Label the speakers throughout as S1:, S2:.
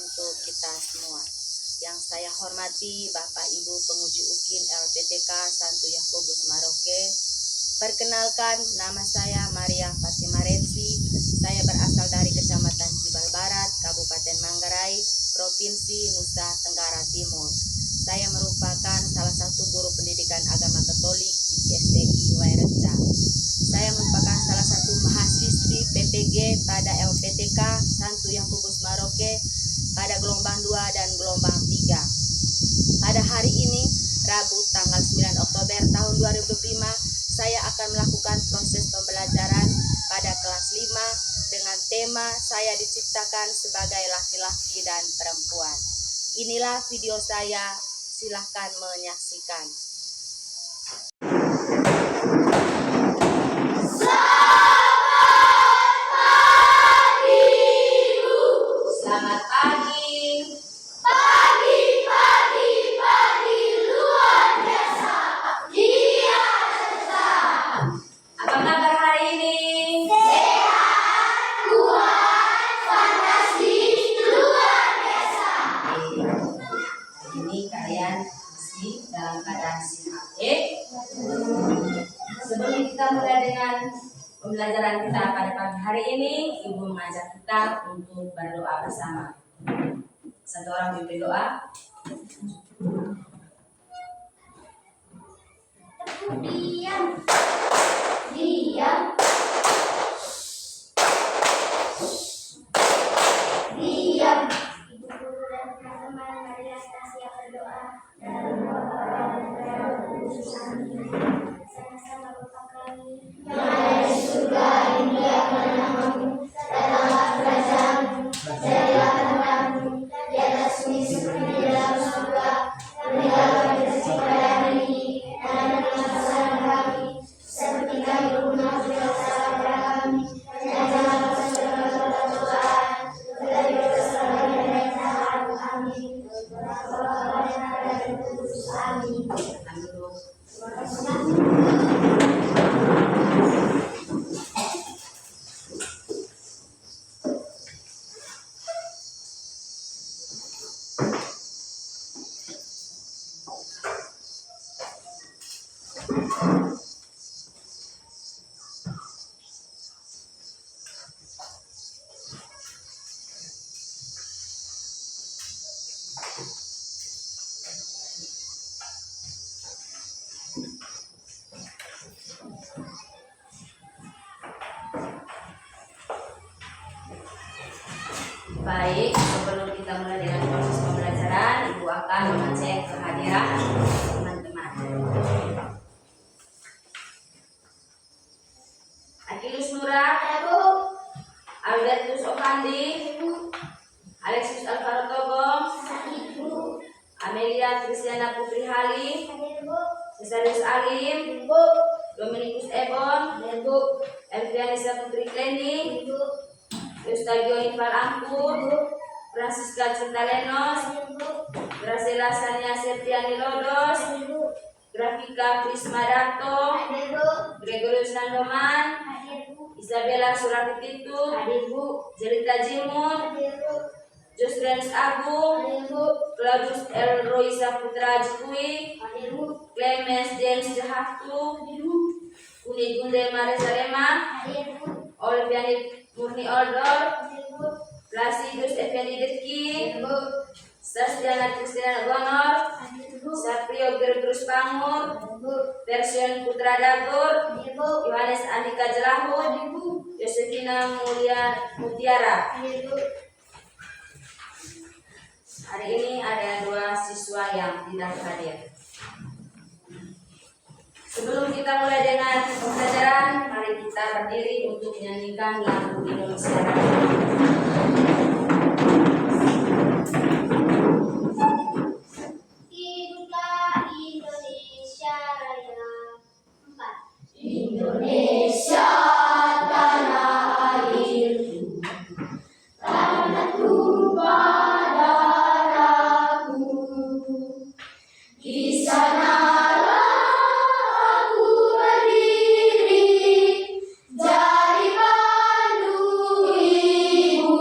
S1: untuk kita semua. Yang saya hormati Bapak Ibu Penguji UKIN LPTK Santo Yakobus Maroke. Perkenalkan, nama saya Maria Fatima Rensi. Saya berasal dari Kecamatan Cibal Barat, Kabupaten Manggarai, Provinsi Nusa Tenggara Timur. Saya merupakan salah satu guru pendidikan agama Katolik di CSTI Wairenda. Saya merupakan salah satu mahasiswi PPG pada LPTK Santo Yakobus Maroke pada gelombang 2 dan gelombang 3. Pada hari ini, Rabu tanggal 9 Oktober tahun 2025, saya akan melakukan proses pembelajaran pada kelas 5 dengan tema saya diciptakan sebagai laki-laki dan perempuan. Inilah video saya, silahkan menyaksikan. Selamat pagi. Pagi luar biasa. Iya, apa kabar hari ini? Sehat, kuat, fantastis, luar biasa. Ini kalian masih dalam keadaan sehat. Sebelum kita mulai dengan pembelajaran kita pada pagi hari ini, Ibu mengajak kita untuk berdoa bersama. Satu orang pimpin doa. Diam. Ibu guru dan teman-teman, marilah kita siap berdoa. Sama-sama Bapa kami yang ada di surga, dimuliakan namamu, datanglah kerajaanmu, jadilah kehendakmu di atas bumi seperti di dalam surga. Berilah kami rezeki pada hari ini, dan ampunilah kesalahan kami, seperti kami mengampuni kesalahan kepada kami, dan janganlah kau dalam cobaan, tetapi bebaskanlah kami dari jahat. Amin. Bapa dan Anak dan Roh Kudus. Amin. Baik, sebelum kita mulai dengan proses pembelajaran, Ibu akan mengecek kehadiran teman-teman. Akilus Nura, Albertus Okandi, Alexis Alvaro Tobong, Amelia Kristiana Putri Halim, Cesarius Alim, Dominikus Ebon, Elvianisa Putri Kleni, Eustagio Infal Angkur, Francisca Cintalenos, Gracela Sania Septiani Lodos, Grafika Prismadato, Gregorius Nandoman, Isabella Surapititu, Jelita Jimun, Josrenus Agung, Claudius Elroy Saputra Jukui, Clemens James Jahaftu, Uni Gunde Maresarema, Olviani Murni Oldor, Placidus Effendi Detki, Sasdiana Kristiana Gonor, Saprio Gertrus Pangur, Version Putra Dagor, Yohanes Andika Jelahud, Yosefina Mutiara. Hari ini ada 2 siswa yang tidak hadir. Sebelum kita mulai dengan pembelajaran, mari kita berdiri untuk menyanyikan lagu Indonesia Raya. Hiduplah Indonesia Raya. 4. Indonesia tanah airku, tanah tumpah darahku, di sana jadi pandu ibu.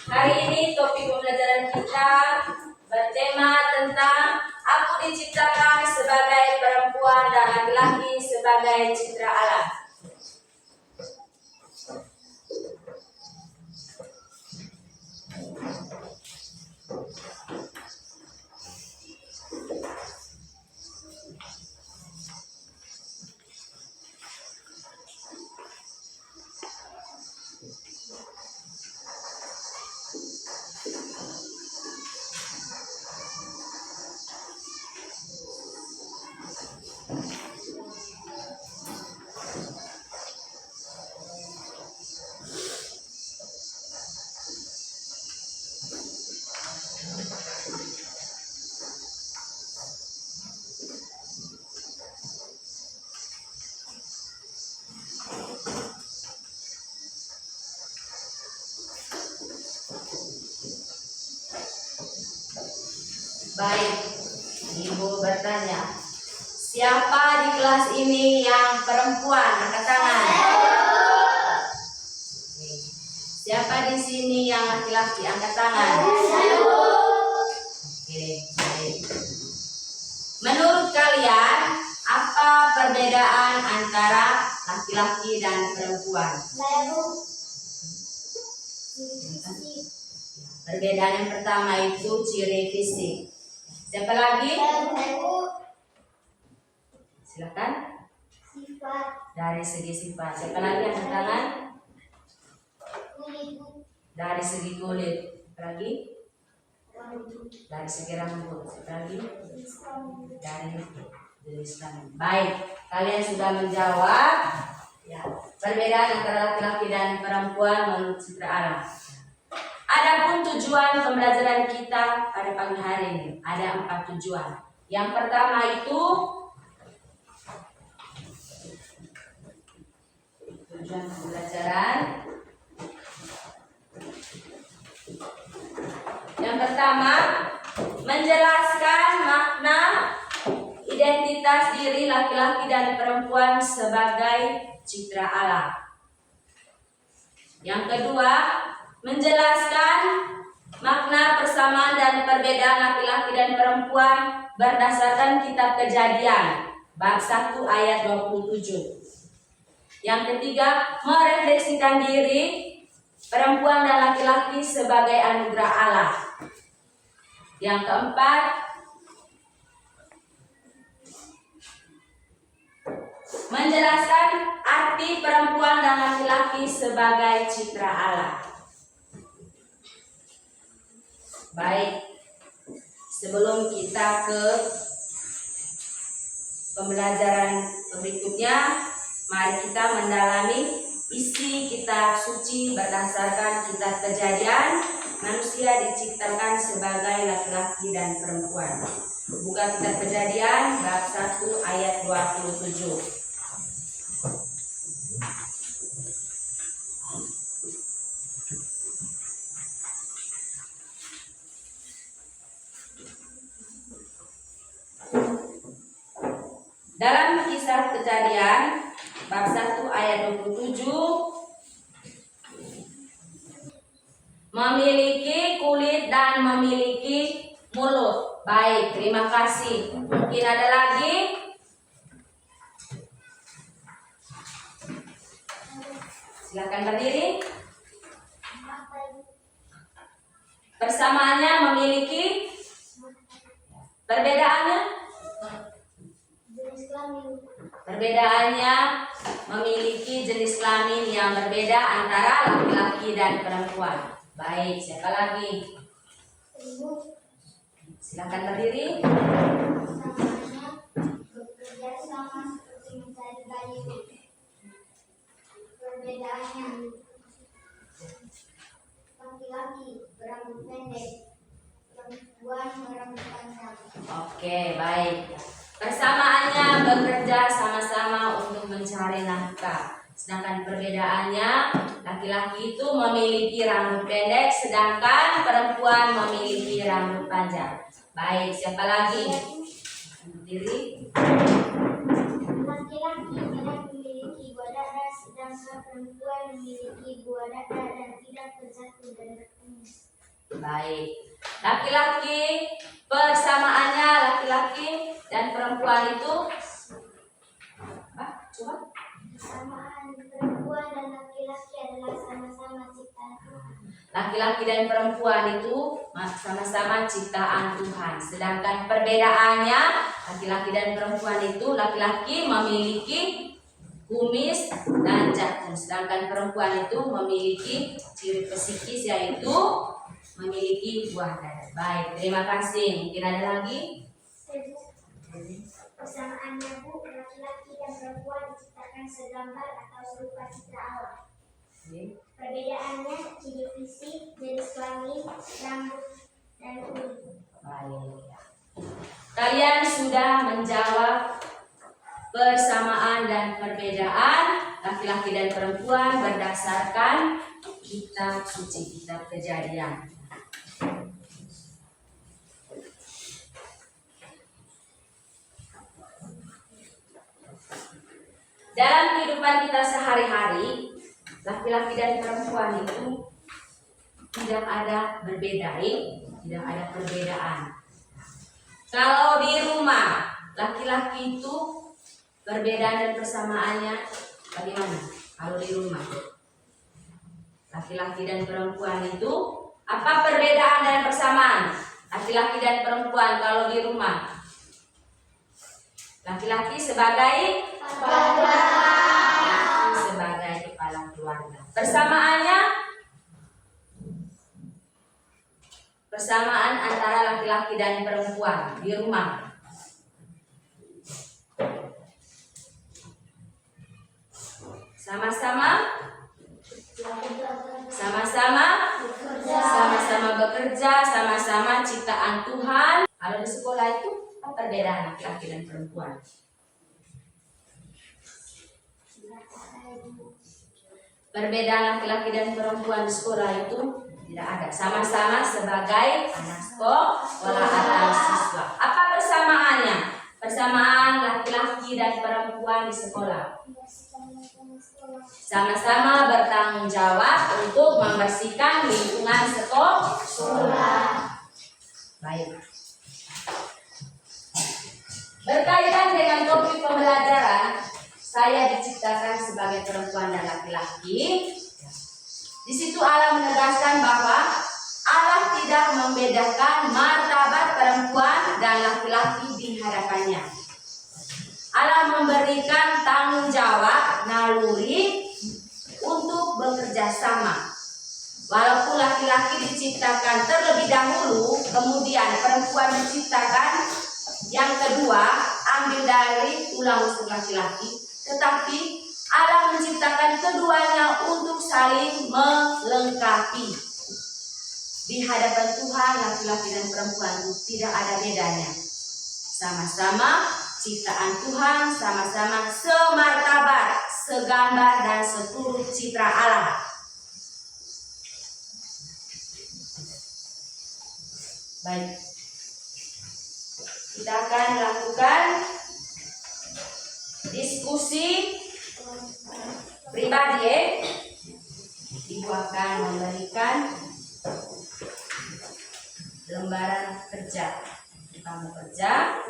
S1: Hari ini topik pembelajaran kita bertema tentang aku diciptakan sebagai perempuan dan laki-laki sebagai citra Allah. Baik, Ibu bertanya, siapa di kelas ini yang perempuan? Angkat tangan. Siapa di sini yang laki-laki? Angkat tangan. Oke, baik. Menurut kalian, apa perbedaan antara laki-laki dan perempuan? Perbedaan yang pertama itu ciri fisik. Siapa lagi? Silakan.
S2: Sifat.
S1: Dari segi sifat. Siapa lagi angkat tangan? Dari segi kulit. Siapa lagi? Dari segi rambut. Siapa lagi? Dari jenis kelamin. Baik, kalian sudah menjawab. Ya. Perbedaan antara laki-laki dan perempuan menurut citra Allah. Adapun tujuan pembelajaran kita pada pagi hari ini ada 4 tujuan. Yang pertama itu tujuan pembelajaran. Yang pertama, menjelaskan makna identitas diri laki-laki dan perempuan sebagai citra Allah. Yang kedua, menjelaskan makna persamaan dan perbedaan laki-laki dan perempuan berdasarkan kitab Kejadian bab 1 ayat 27. Yang ketiga, merefleksikan diri perempuan dan laki-laki sebagai anugerah Allah. Yang keempat, menjelaskan arti perempuan dan laki-laki sebagai citra Allah. Baik, sebelum kita ke pembelajaran berikutnya, mari kita mendalami isi kitab suci berdasarkan kitab Kejadian. Manusia diciptakan sebagai laki-laki dan perempuan. Buka kitab Kejadian bab 1 ayat 27. Dalam kisah Kejadian bab 1 ayat 27, memiliki kulit dan memiliki mulut. Baik, terima kasih. Mungkin ada lagi? Silakan berdiri. Persamaannya memiliki, perbedaannya? Perbedaannya memiliki jenis kelamin yang berbeda antara laki-laki dan perempuan. Baik, siapa lagi? Silakan berdiri.
S2: Bekerja sama seperti mencari kayu. Perbedaannya, laki-laki berambut pendek, perempuan berambut panjang.
S1: Oke, baik. Persamaannya bekerja sama-sama untuk mencari nafkah. Sedangkan perbedaannya, laki-laki itu memiliki rambut pendek, sedangkan perempuan memiliki rambut panjang. Baik, siapa lagi? Berdiri.
S2: Laki-laki memiliki 2 dada, sedangkan masa perempuan memiliki buah dada dan tidak bersatu dan berkumis.
S1: Baik. Laki-laki, persamaannya laki-laki dan perempuan itu apa? Coba.
S2: Persamaan perempuan dan laki-laki adalah sama-sama ciptaan Tuhan.
S1: Laki-laki dan perempuan itu sama-sama ciptaan Tuhan. Sedangkan perbedaannya, laki-laki dan perempuan itu, laki-laki memiliki kumis dan jakun, sedangkan perempuan itu memiliki ciri psikis yaitu memiliki buah dada. Baik, terima kasih. Mungkin ada lagi?
S2: Persamaannya Bu, laki-laki dan perempuan diciptakan segambar atau serupa citra Allah. Perbedaannya ciri fisik, jenis kelamin, rambut, dan kulit.
S1: Baik. Kalian sudah menjawab persamaan dan perbedaan laki-laki dan perempuan berdasarkan kitab suci, kitab Kejadian. Dalam kehidupan kita sehari-hari, laki-laki dan perempuan itu tidak ada berbeda, tidak ada perbedaan. Kalau di rumah, laki-laki itu perbedaan dan persamaannya bagaimana? Kalau di rumah, laki-laki dan perempuan itu apa perbedaan dan persamaan? Laki-laki dan perempuan kalau di rumah, laki-laki sebagai kepala keluarga. Persamaannya, persamaan antara laki-laki dan perempuan di rumah. Sama-sama bekerja, sama-sama ciptaan Tuhan. Kalau di sekolah itu apa perbedaan laki-laki dan perempuan? Perbedaan laki-laki dan perempuan di sekolah itu tidak ada. Sama-sama sebagai anak sekolah atau siswa. Apa persamaannya? Persamaan laki-laki dan perempuan di sekolah. Sama-sama bertanggung jawab untuk membersihkan lingkungan sekolah. Baik. Berkaitan dengan topik pembelajaran, saya diciptakan sebagai perempuan dan laki-laki. Di situ Allah menegaskan bahwa Allah tidak membedakan martabat perempuan dan laki-laki di hadapannya. Allah memberikan tanggung jawab naluri untuk bekerja sama. Walaupun laki-laki diciptakan terlebih dahulu, kemudian perempuan diciptakan yang kedua, ambil dari tulang rusuk laki-laki, tetapi Allah menciptakan keduanya untuk saling melengkapi. Di hadapan Tuhan, laki-laki dan perempuan tidak ada bedanya. Sama-sama ciptaan Tuhan, sama-sama semartabat, segambar dan seturut citra Allah. Baik, kita akan melakukan diskusi pribadi. Ibu akan memberikan lembaran kerja. Kamu kerja.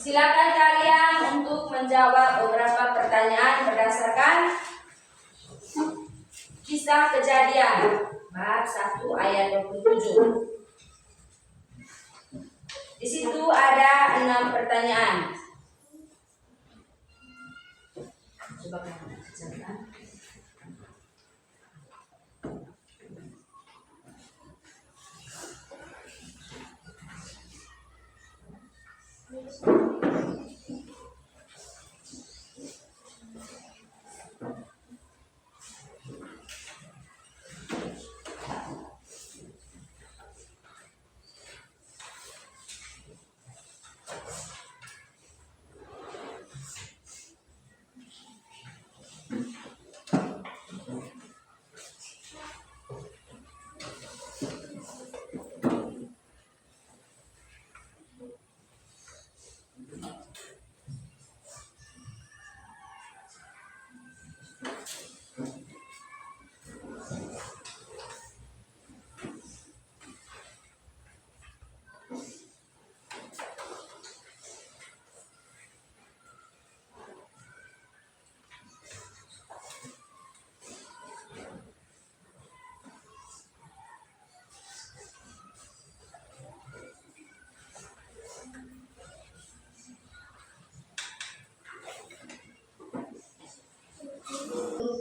S3: Silakan kalian untuk menjawab beberapa pertanyaan berdasarkan Kisah Kejadian bab 1 ayat 27. Di situ ada 6 pertanyaan. Coba kamu bacakan.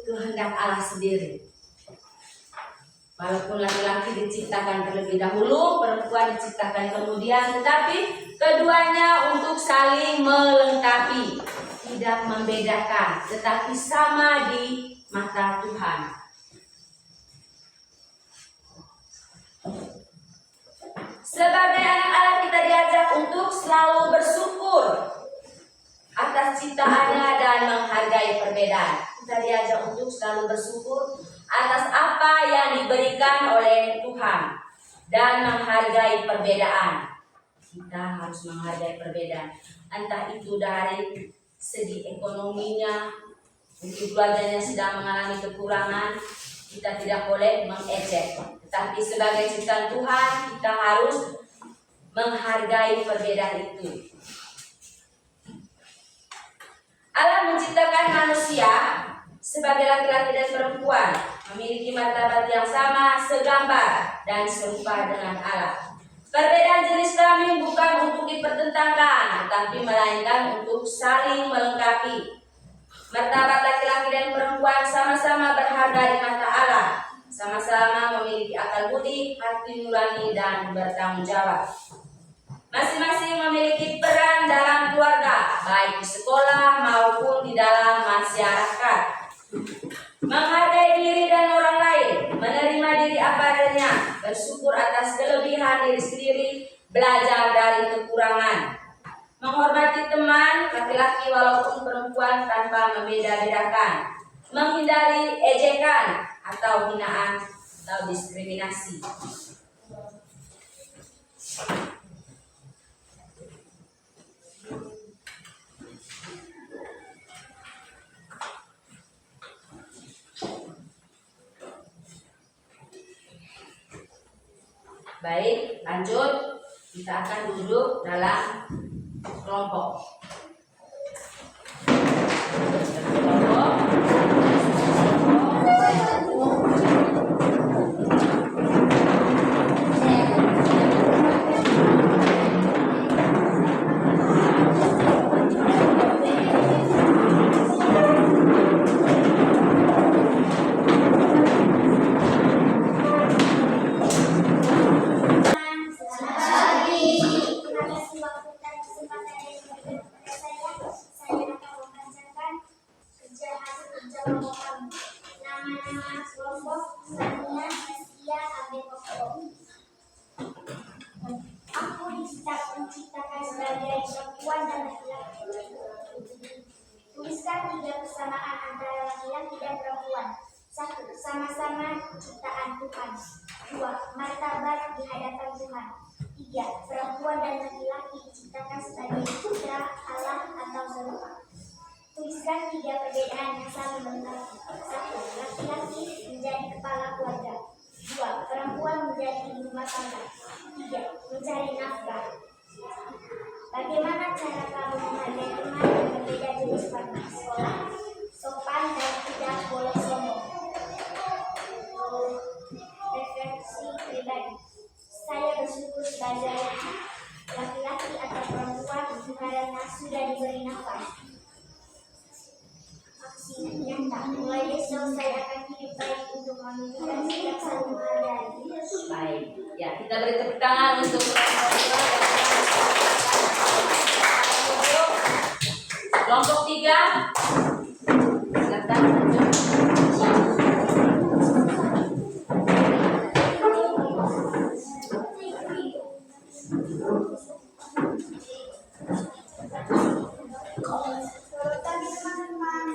S3: Kehendak Allah sendiri. Walaupun laki-laki diciptakan terlebih dahulu, perempuan diciptakan kemudian, tetapi keduanya untuk saling melengkapi, tidak membedakan, tetapi sama di mata Tuhan. Sebagai anak Allah kita diajak untuk selalu bersyukur atas ciptaannya dan menghargai perbedaan. Kita diajak untuk selalu bersyukur atas apa yang diberikan oleh Tuhan dan menghargai perbedaan. Kita harus menghargai perbedaan, entah itu dari segi ekonominya, mungkin keluarganya sedang mengalami kekurangan, kita tidak boleh mengejek. Tetapi sebagai ciptaan Tuhan, kita harus menghargai perbedaan itu. Allah menciptakan manusia sebagai laki-laki dan perempuan, memiliki martabat yang sama, segambar dan serupa dengan Allah. Perbedaan jenis kelamin bukan untuk dipertentangkan, tetapi melainkan untuk saling melengkapi. Martabat laki-laki dan perempuan sama-sama berharga di mata Allah, sama-sama memiliki akal budi, hati nurani, dan bertanggung jawab. Masing-masing memiliki peran dalam keluarga, baik di sekolah maupun di dalam masyarakat. Menghargai diri dan orang lain, menerima diri apa adanya, bersyukur atas kelebihan diri sendiri, belajar dari kekurangan. Menghormati teman, laki-laki walaupun perempuan tanpa membeda-bedakan. Menghindari ejekan atau hinaan atau diskriminasi. Baik, lanjut. Kita akan duduk dalam kelompok.
S2: Nama-nama kelompok Sania, Setia, Abekoko. Aku diciptakan sebagai perempuan dan laki-laki. Tuliskan 3 persamaan antara laki-laki dan perempuan. 1. Sama-sama ciptaan Tuhan. 2. Martabat di hadapan Tuhan. 3. Perempuan dan laki-laki diciptakan sebagai putra Allah atau serupa. Tuliskan 3 perbedaan yang saling melengkapi. 1. Laki-laki menjadi kepala keluarga. 2. Perempuan menjadi ibu rumah tangga. 3. Mencari nafkah. Bagaimana cara kamu menghargai teman yang berbeda jenis pada sekolah? Sopan dan tidak boleh sombong. Refleksi pribadi. Saya bersyukur sebagai laki-laki atau perempuan karena sudah diberi nafas. Aksi nyata. Mulai besok saya akan hidup baik untuk menunjukkan sikap saling menghargai.
S3: Baik, ya kita beri tepuk tangan untuk kelompok 3. Silakan lanjut.
S2: Selamat pagi teman-teman.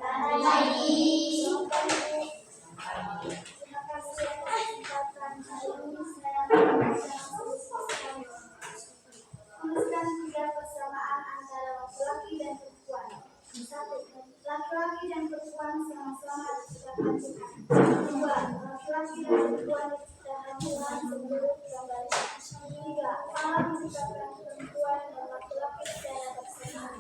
S2: Selamat pagi. Terima kasih atas kesempatan hari ini saya menuliskan 3 persamaan antara laki-laki dan perempuan. 1. Laki-laki dan perempuan sama-sama diciptakan Tuhan. 2. Laki-laki dan perempuan diciptakan Tuhan menurut gambarnya. 3. Allah menciptakan perempuan dan laki-laki secara bersamaan.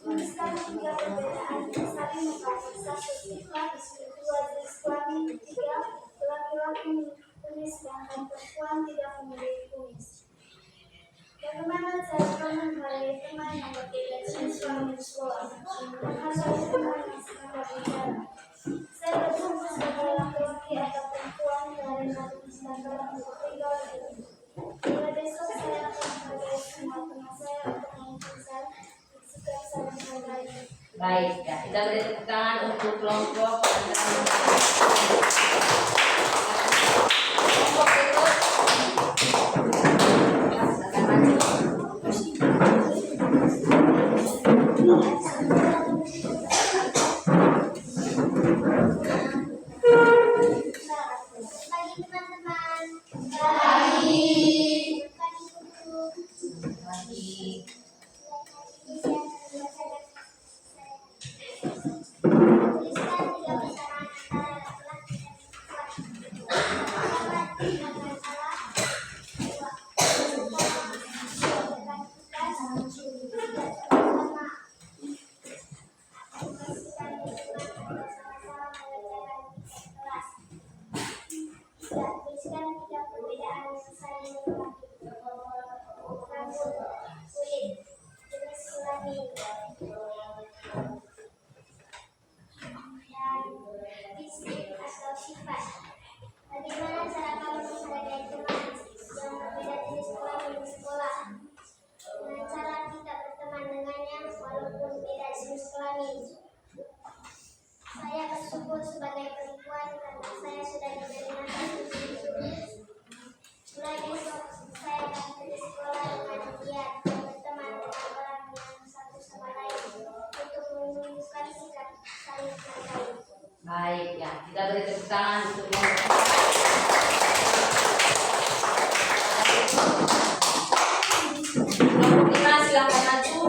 S2: Menuliskan 3 perbedaan yang saling mengakar. 1. Sifat, 2. Jenis kelamin, 3. Laki-laki kumis sedangkan perempuan tidak memiliki kumis. Bagaimana cara kamu menghargai teman yang berbeda jenis kelamin di sekolah? Menghargai teman yang sedang berbicara. Saya bersyukur sebagai laki-laki atau perempuan karena disandang untuk tinggal di sini. Mulai besok saya akan menghargai semua teman saya untuk menunjukkan sikap saling menghargai.
S3: Baik, ya kita beri tepuk tangan untuk kelompok berikut. Silakan maju.
S2: Pagi teman-teman. Pagi. Pagi guru.
S3: Pagi.
S2: Tuliskan 3 persamaan antara laki-laki dan perempuan. Pertama, tindakan Allah. 2. Tindakan kita sama curi. Pertama, memastikan lingkungan agar sama-sama mengerjakan tugas kelas. 3. Tuliskan 3 perbedaan yang saling melengkapi. Rambut, kulit, jenis kelamin, dan fisik atau sifat. Bagaimana cara kamu menghargai teman yang berbeda jenis kelamin di sekolah? Dengan cara kita berteman dengannya walaupun beda jenis kelamin. Saya bersyukur sebagai perempuan karena saya sudah diberi nafas untuk hidup. Mulai besok saya akan pergi sekolah dengan giat dan berteman dengan orang yang satu sama lain untuk menunjukkan sikap saling menghargai.
S3: Baik, ya kita beri tepuk tangan untuk kelompok 5. Silakan maju.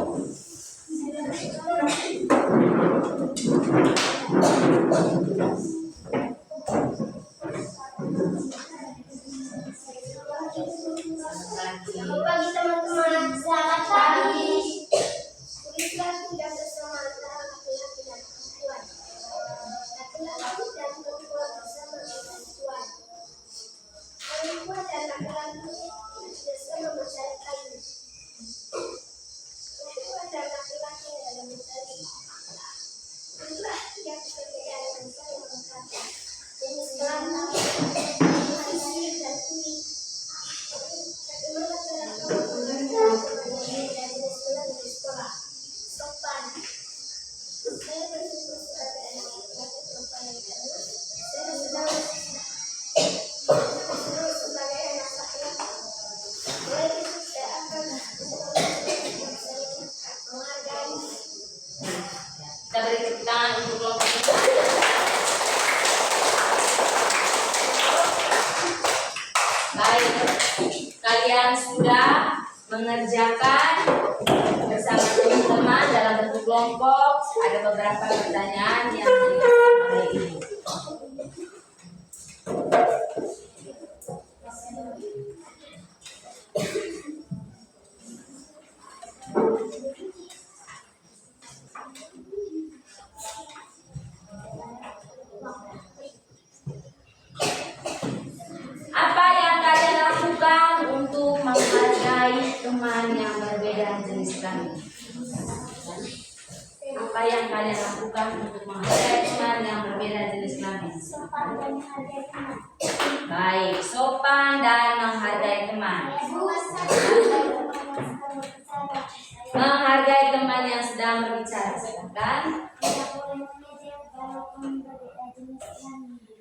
S2: Selamat pagi teman-teman. Selamat pagi. Tuliskan 3 persamaan antara laki-laki dan perempuan. Laki-laki dan perempuan bersama perempuan. Perempuan dan laki-laki bersama mencari kayu. Perempuan dan laki-laki dalam mencari. Itulah 3 perbedaan yang saling melengkapi. Jenis kelamin, fisik dan kulit. Bagaimana cara kamu menghargai teman yang berbeda jenis kelamin di sekolah? Sopan. Saya bersyukur sebagai anak laki-laki perempuan yang baru. Saya sedang bersyukur sebagai anak laki-laki. Mulai besok saya akan menghargai.
S3: Kita beri tepuk tangan untuk kelompok 5. Baik, kalian sudah mengerjakan bersama teman-teman dalam bentuk kelompok. Ada beberapa pertanyaan yang dilakukan hari ini. Apa yang kalian lakukan untuk menghargai teman yang berbeda jenis kelamin? Apa yang kalian lakukan untuk menghargai teman yang berbeda jenis kelamin?
S2: Sopan dan menghargai teman.
S3: Baik, sopan dan menghargai teman. Menghargai teman yang sedang berbicara. Silakan.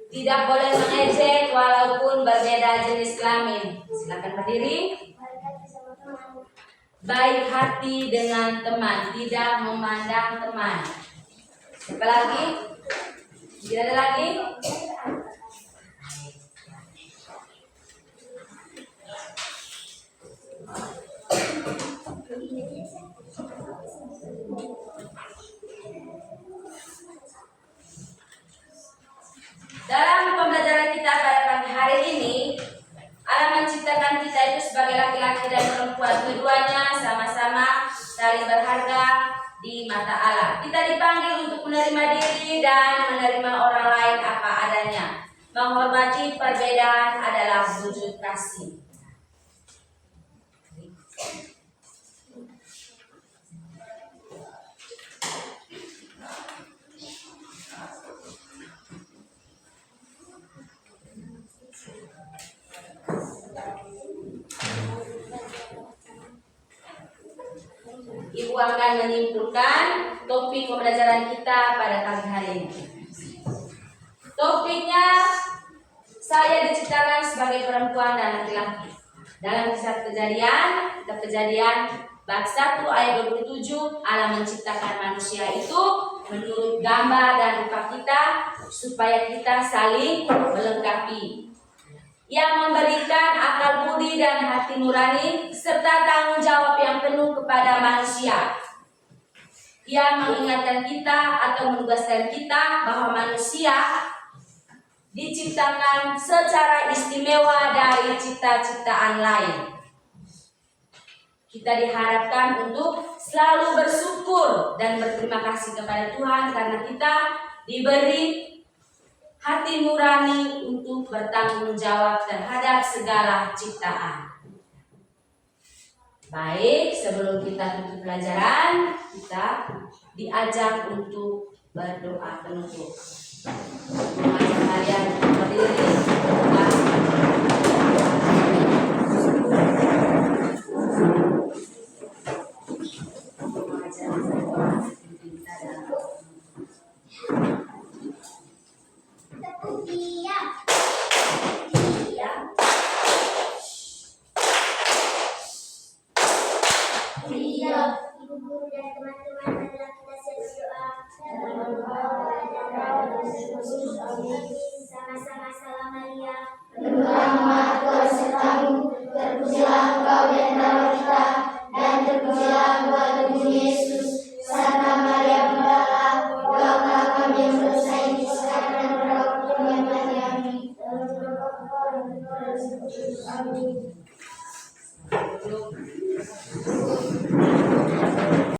S3: Tidak boleh mengejek walaupun berbeda jenis kelamin. Silakan berdiri. Baik hati dengan teman, tidak memandang teman. Siapa lagi? Tidak ada lagi? Dalam pembelajaran kita pada pagi hari ini, Allah menciptakan kita itu sebagai laki-laki dan perempuan, keduanya sama-sama saling berharga di mata Allah. Kita dipanggil untuk menerima diri dan menerima orang lain apa adanya. Menghormati perbedaan adalah wujud kasih. Ibu akan menyimpulkan topik pembelajaran kita pada pagi hari ini. Topiknya, saya diciptakan sebagai perempuan dan laki-laki. Dalam kisah kejadian bab 1 ayat 27, Allah menciptakan manusia itu menurut gambar dan rupa kita supaya kita saling melengkapi. Yang memberikan akal budi dan hati nurani serta tanggung jawab yang penuh kepada manusia. Yang mengingatkan kita atau menugaskan kita bahwa manusia diciptakan secara istimewa dari cipta-ciptaan lain. Kita diharapkan untuk selalu bersyukur dan berterima kasih kepada Tuhan karena kita diberi hati nurani untuk bertanggung jawab terhadap segala ciptaan. Baik, sebelum kita tutup pelajaran, kita diajak untuk berdoa penutup. Mengajak kalian berdiri.
S2: Ibu guru dan teman-teman adalah kita siap berdoa. Sama-sama salam Maria.
S4: Tuhan Maha Tuhan sertamu, terpujilah engkau di antara kita, dan terpujilah buah tubuh Yesus. Santa Maria Bunda Allah, doakanlah kami yang berdosa ini sekarang dan pada waktu kami mati. Amin.